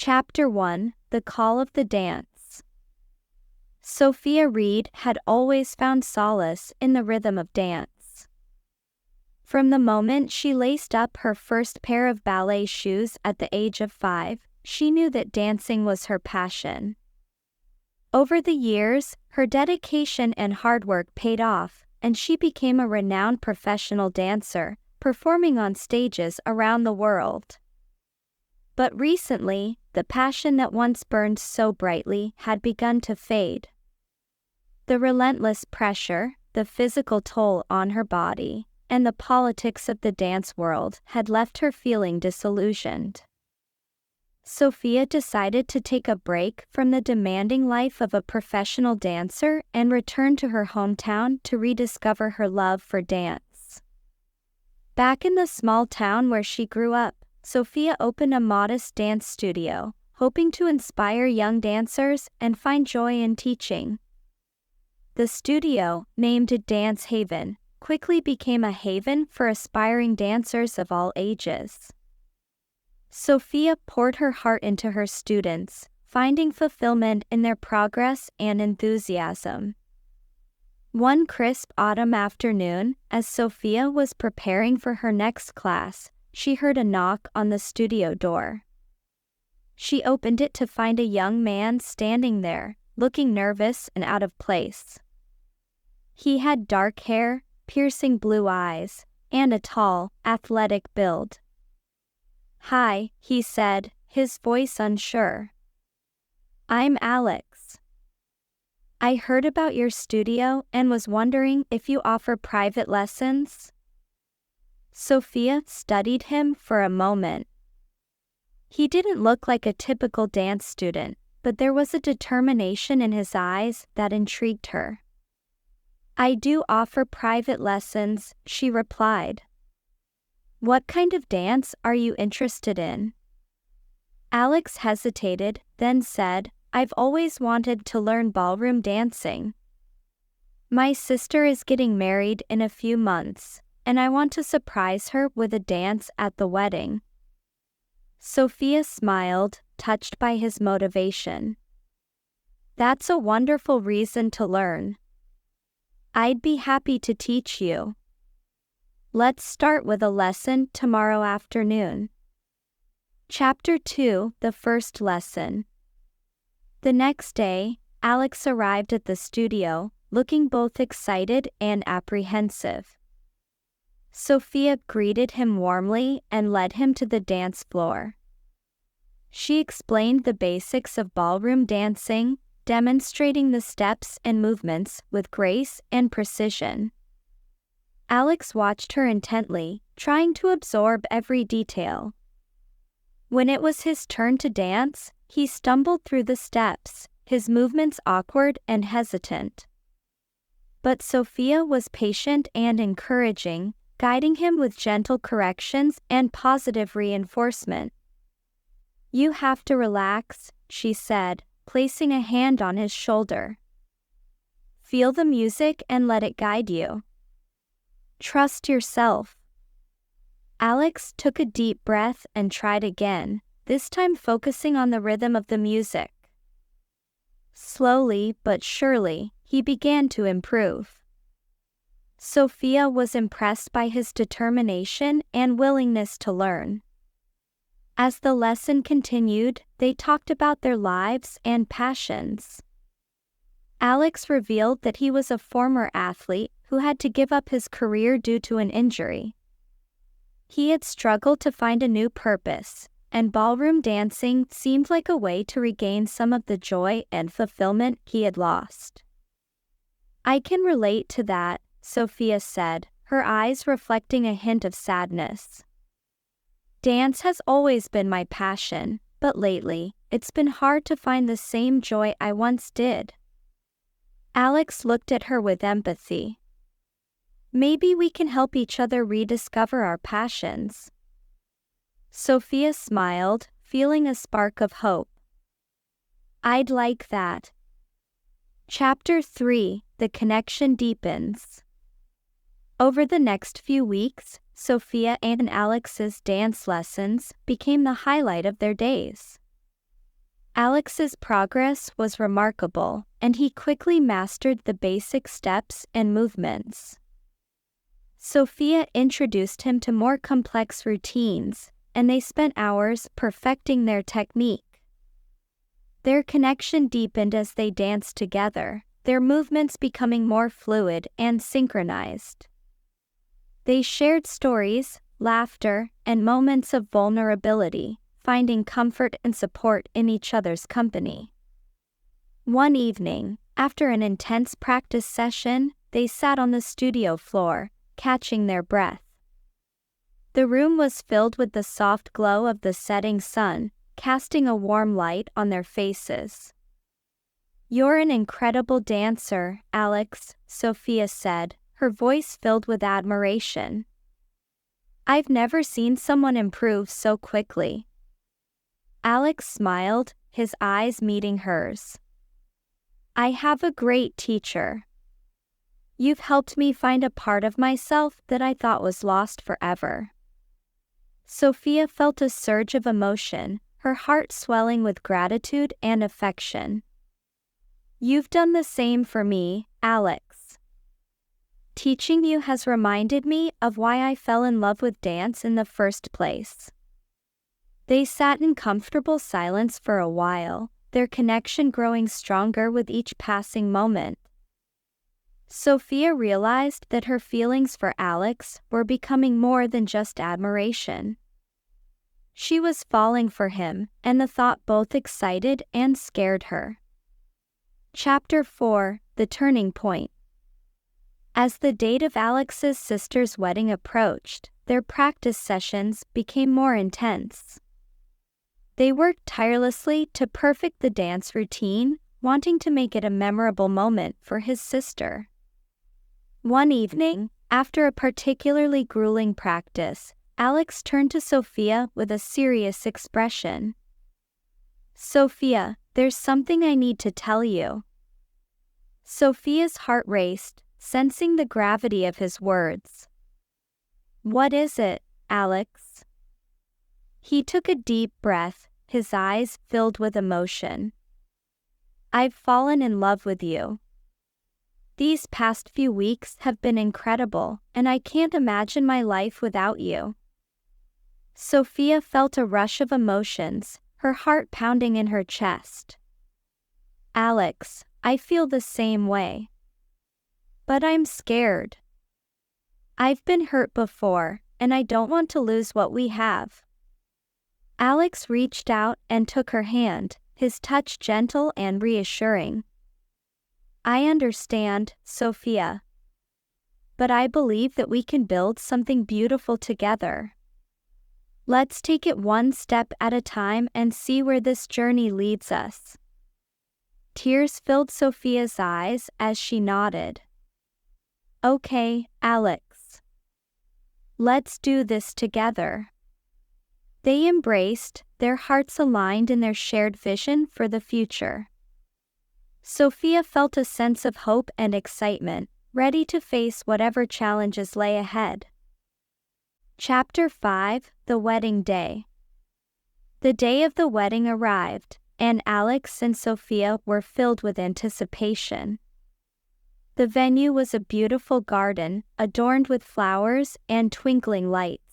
Chapter 1: The Call of the Dance. Sophia Reed had always found solace in the rhythm of dance. From the moment she laced up her first pair of ballet shoes at the age of 5, she knew that dancing was her passion. Over the years, her dedication and hard work paid off, and she became a renowned professional dancer, performing on stages around the world. But recently, the passion that once burned so brightly had begun to fade. The relentless pressure, the physical toll on her body, and the politics of the dance world had left her feeling disillusioned. Sophia decided to take a break from the demanding life of a professional dancer and return to her hometown to rediscover her love for dance. Back in the small town where she grew up, Sophia opened a modest dance studio, hoping to inspire young dancers and find joy in teaching. The studio, named Dance Haven, quickly became a haven for aspiring dancers of all ages. Sophia poured her heart into her students, finding fulfillment in their progress and enthusiasm. One crisp autumn afternoon, as Sophia was preparing for her next class, she heard a knock on the studio door. She opened it to find a young man standing there, looking nervous and out of place. He had dark hair, piercing blue eyes, and a tall, athletic build. "Hi," he said, his voice unsure. "I'm Alex. I heard about your studio and was wondering if you offer private lessons?" Sophia studied him for a moment. He didn't look like a typical dance student, but there was a determination in his eyes that intrigued her. "I do offer private lessons," she replied. "What kind of dance are you interested in?" Alex hesitated, then said, "I've always wanted to learn ballroom dancing. My sister is getting married in a few months, and I want to surprise her with a dance at the wedding." Sophia smiled, touched by his motivation. "That's a wonderful reason to learn. I'd be happy to teach you. Let's start with a lesson tomorrow afternoon." Chapter 2: The First Lesson. The next day, Alex arrived at the studio, looking both excited and apprehensive. Sophia greeted him warmly and led him to the dance floor. She explained the basics of ballroom dancing, demonstrating the steps and movements with grace and precision. Alex watched her intently, trying to absorb every detail. When it was his turn to dance, he stumbled through the steps, his movements awkward and hesitant. But Sophia was patient and encouraging, guiding him with gentle corrections and positive reinforcement. "You have to relax," she said, placing a hand on his shoulder. "Feel the music and let it guide you. Trust yourself." Alex took a deep breath and tried again, this time focusing on the rhythm of the music. Slowly but surely, he began to improve. Sophia was impressed by his determination and willingness to learn. As the lesson continued, they talked about their lives and passions. Alex revealed that he was a former athlete who had to give up his career due to an injury. He had struggled to find a new purpose, and ballroom dancing seemed like a way to regain some of the joy and fulfillment he had lost. "I can relate to that," Sophia said, her eyes reflecting a hint of sadness. "Dance has always been my passion, but lately, it's been hard to find the same joy I once did." Alex looked at her with empathy. "Maybe we can help each other rediscover our passions." Sophia smiled, feeling a spark of hope. "I'd like that." Chapter 3: The Connection Deepens. Over the next few weeks, Sophia and Alex's dance lessons became the highlight of their days. Alex's progress was remarkable, and he quickly mastered the basic steps and movements. Sophia introduced him to more complex routines, and they spent hours perfecting their technique. Their connection deepened as they danced together, their movements becoming more fluid and synchronized. They shared stories, laughter, and moments of vulnerability, finding comfort and support in each other's company. One evening, after an intense practice session, they sat on the studio floor, catching their breath. The room was filled with the soft glow of the setting sun, casting a warm light on their faces. "You're an incredible dancer, Alex," Sophia said, her voice filled with admiration. "I've never seen someone improve so quickly." Alex smiled, his eyes meeting hers. "I have a great teacher. You've helped me find a part of myself that I thought was lost forever." Sophia felt a surge of emotion, her heart swelling with gratitude and affection. "You've done the same for me, Alex. Teaching you has reminded me of why I fell in love with dance in the first place." They sat in comfortable silence for a while, their connection growing stronger with each passing moment. Sophia realized that her feelings for Alex were becoming more than just admiration. She was falling for him, and the thought both excited and scared her. Chapter 4: The Turning Point. As the date of Alex's sister's wedding approached, their practice sessions became more intense. They worked tirelessly to perfect the dance routine, wanting to make it a memorable moment for his sister. One evening, after a particularly grueling practice, Alex turned to Sophia with a serious expression. "Sophia, there's something I need to tell you." Sophia's heart raced, sensing the gravity of his words. "What is it, Alex?" He took a deep breath, his eyes filled with emotion. "I've fallen in love with you. These past few weeks have been incredible, and I can't imagine my life without you." Sophia felt a rush of emotions, her heart pounding in her chest. "Alex, I feel the same way. But I'm scared. I've been hurt before, and I don't want to lose what we have." Alex reached out and took her hand, his touch gentle and reassuring. "I understand, Sophia. But I believe that we can build something beautiful together. Let's take it one step at a time and see where this journey leads us." Tears filled Sophia's eyes as she nodded. "Okay, Alex. Let's do this together." They embraced, their hearts aligned in their shared vision for the future. Sophia felt a sense of hope and excitement, ready to face whatever challenges lay ahead. Chapter 5: The Wedding Day. The day of the wedding arrived, and Alex and Sophia were filled with anticipation. The venue was a beautiful garden, adorned with flowers and twinkling lights.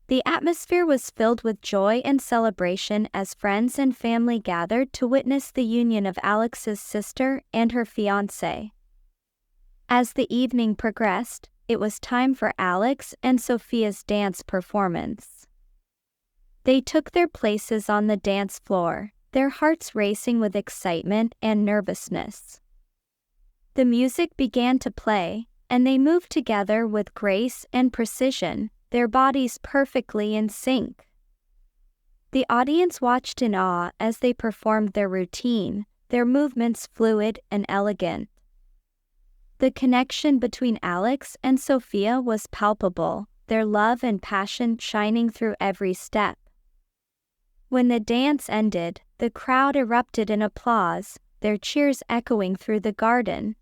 The atmosphere was filled with joy and celebration as friends and family gathered to witness the union of Alex's sister and her fiancé. As the evening progressed, it was time for Alex and Sophia's dance performance. They took their places on the dance floor, their hearts racing with excitement and nervousness. The music began to play, and they moved together with grace and precision, their bodies perfectly in sync. The audience watched in awe as they performed their routine, their movements fluid and elegant. The connection between Alex and Sophia was palpable, their love and passion shining through every step. When the dance ended, the crowd erupted in applause, their cheers echoing through the garden.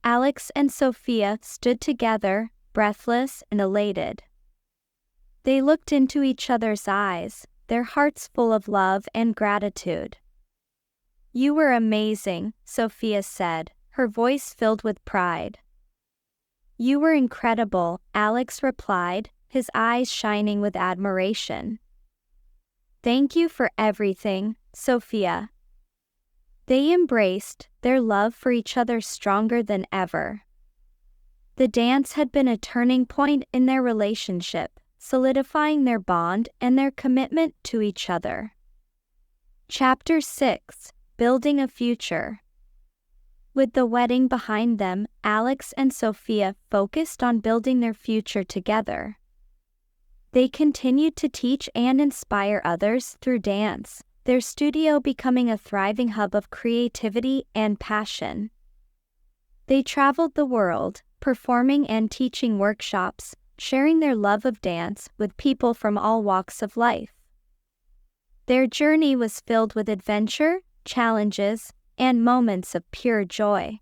Alex and Sophia stood together, breathless and elated. They looked into each other's eyes, their hearts full of love and gratitude. "You were amazing," Sophia said, her voice filled with pride. "You were incredible," Alex replied, his eyes shining with admiration. "Thank you for everything, Sophia." They embraced, their love for each other stronger than ever. The dance had been a turning point in their relationship, solidifying their bond and their commitment to each other. Chapter 6: Building a Future. With the wedding behind them, Alex and Sophia focused on building their future together. They continued to teach and inspire others through dance, their studio becoming a thriving hub of creativity and passion. They traveled the world, performing and teaching workshops, sharing their love of dance with people from all walks of life. Their journey was filled with adventure, challenges, and moments of pure joy.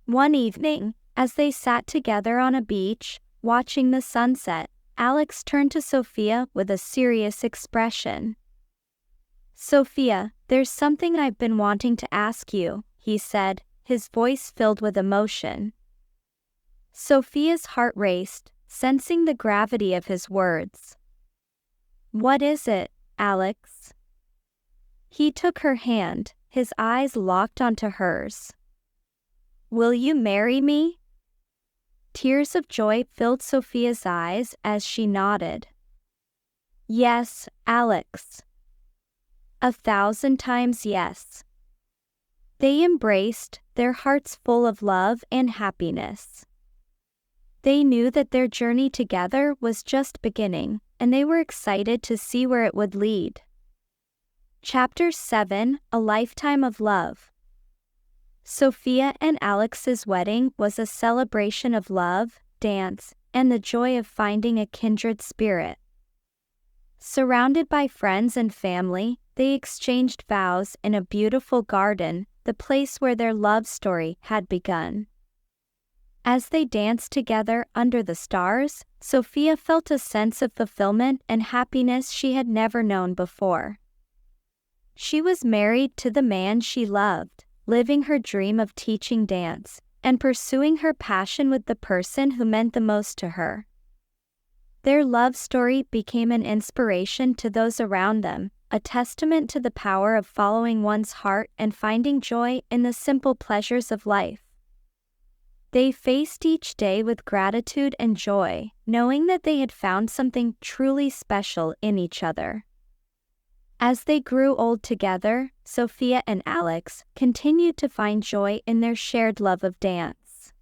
One evening, as they sat together on a beach, watching the sunset, Alex turned to Sophia with a serious expression. "Sophia, there's something I've been wanting to ask you," he said, his voice filled with emotion. Sophia's heart raced, sensing the gravity of his words. "What is it, Alex?" He took her hand, his eyes locked onto hers. "Will you marry me?" Tears of joy filled Sophia's eyes as she nodded. "Yes, Alex. 1,000 times yes." They embraced, their hearts full of love and happiness. They knew that their journey together was just beginning, and they were excited to see where it would lead. Chapter 7: A Lifetime of Love. Sophia and Alex's wedding was a celebration of love, dance, and the joy of finding a kindred spirit. Surrounded by friends and family, they exchanged vows in a beautiful garden, the place where their love story had begun. As they danced together under the stars, Sophia felt a sense of fulfillment and happiness she had never known before. She was married to the man she loved, living her dream of teaching dance, and pursuing her passion with the person who meant the most to her. Their love story became an inspiration to those around them, a testament to the power of following one's heart and finding joy in the simple pleasures of life. They faced each day with gratitude and joy, knowing that they had found something truly special in each other. As they grew old together, Sophia and Alex continued to find joy in their shared love of dance.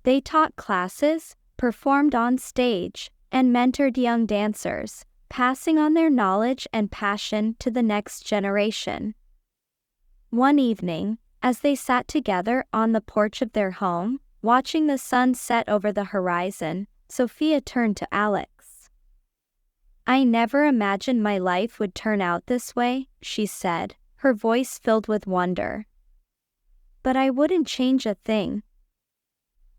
They taught classes, performed on stage, and mentored young dancers, passing on their knowledge and passion to the next generation. One evening, as they sat together on the porch of their home, watching the sun set over the horizon, Sophia turned to Alex. "I never imagined my life would turn out this way," she said, her voice filled with wonder. "But I wouldn't change a thing."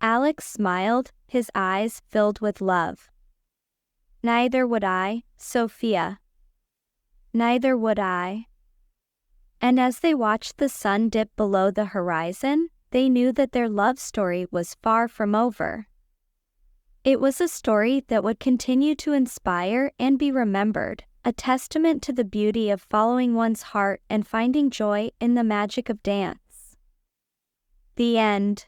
Alex smiled, his eyes filled with love. "Neither would I, Sophia. Neither would I." And as they watched the sun dip below the horizon, they knew that their love story was far from over. It was a story that would continue to inspire and be remembered, a testament to the beauty of following one's heart and finding joy in the magic of dance. The end.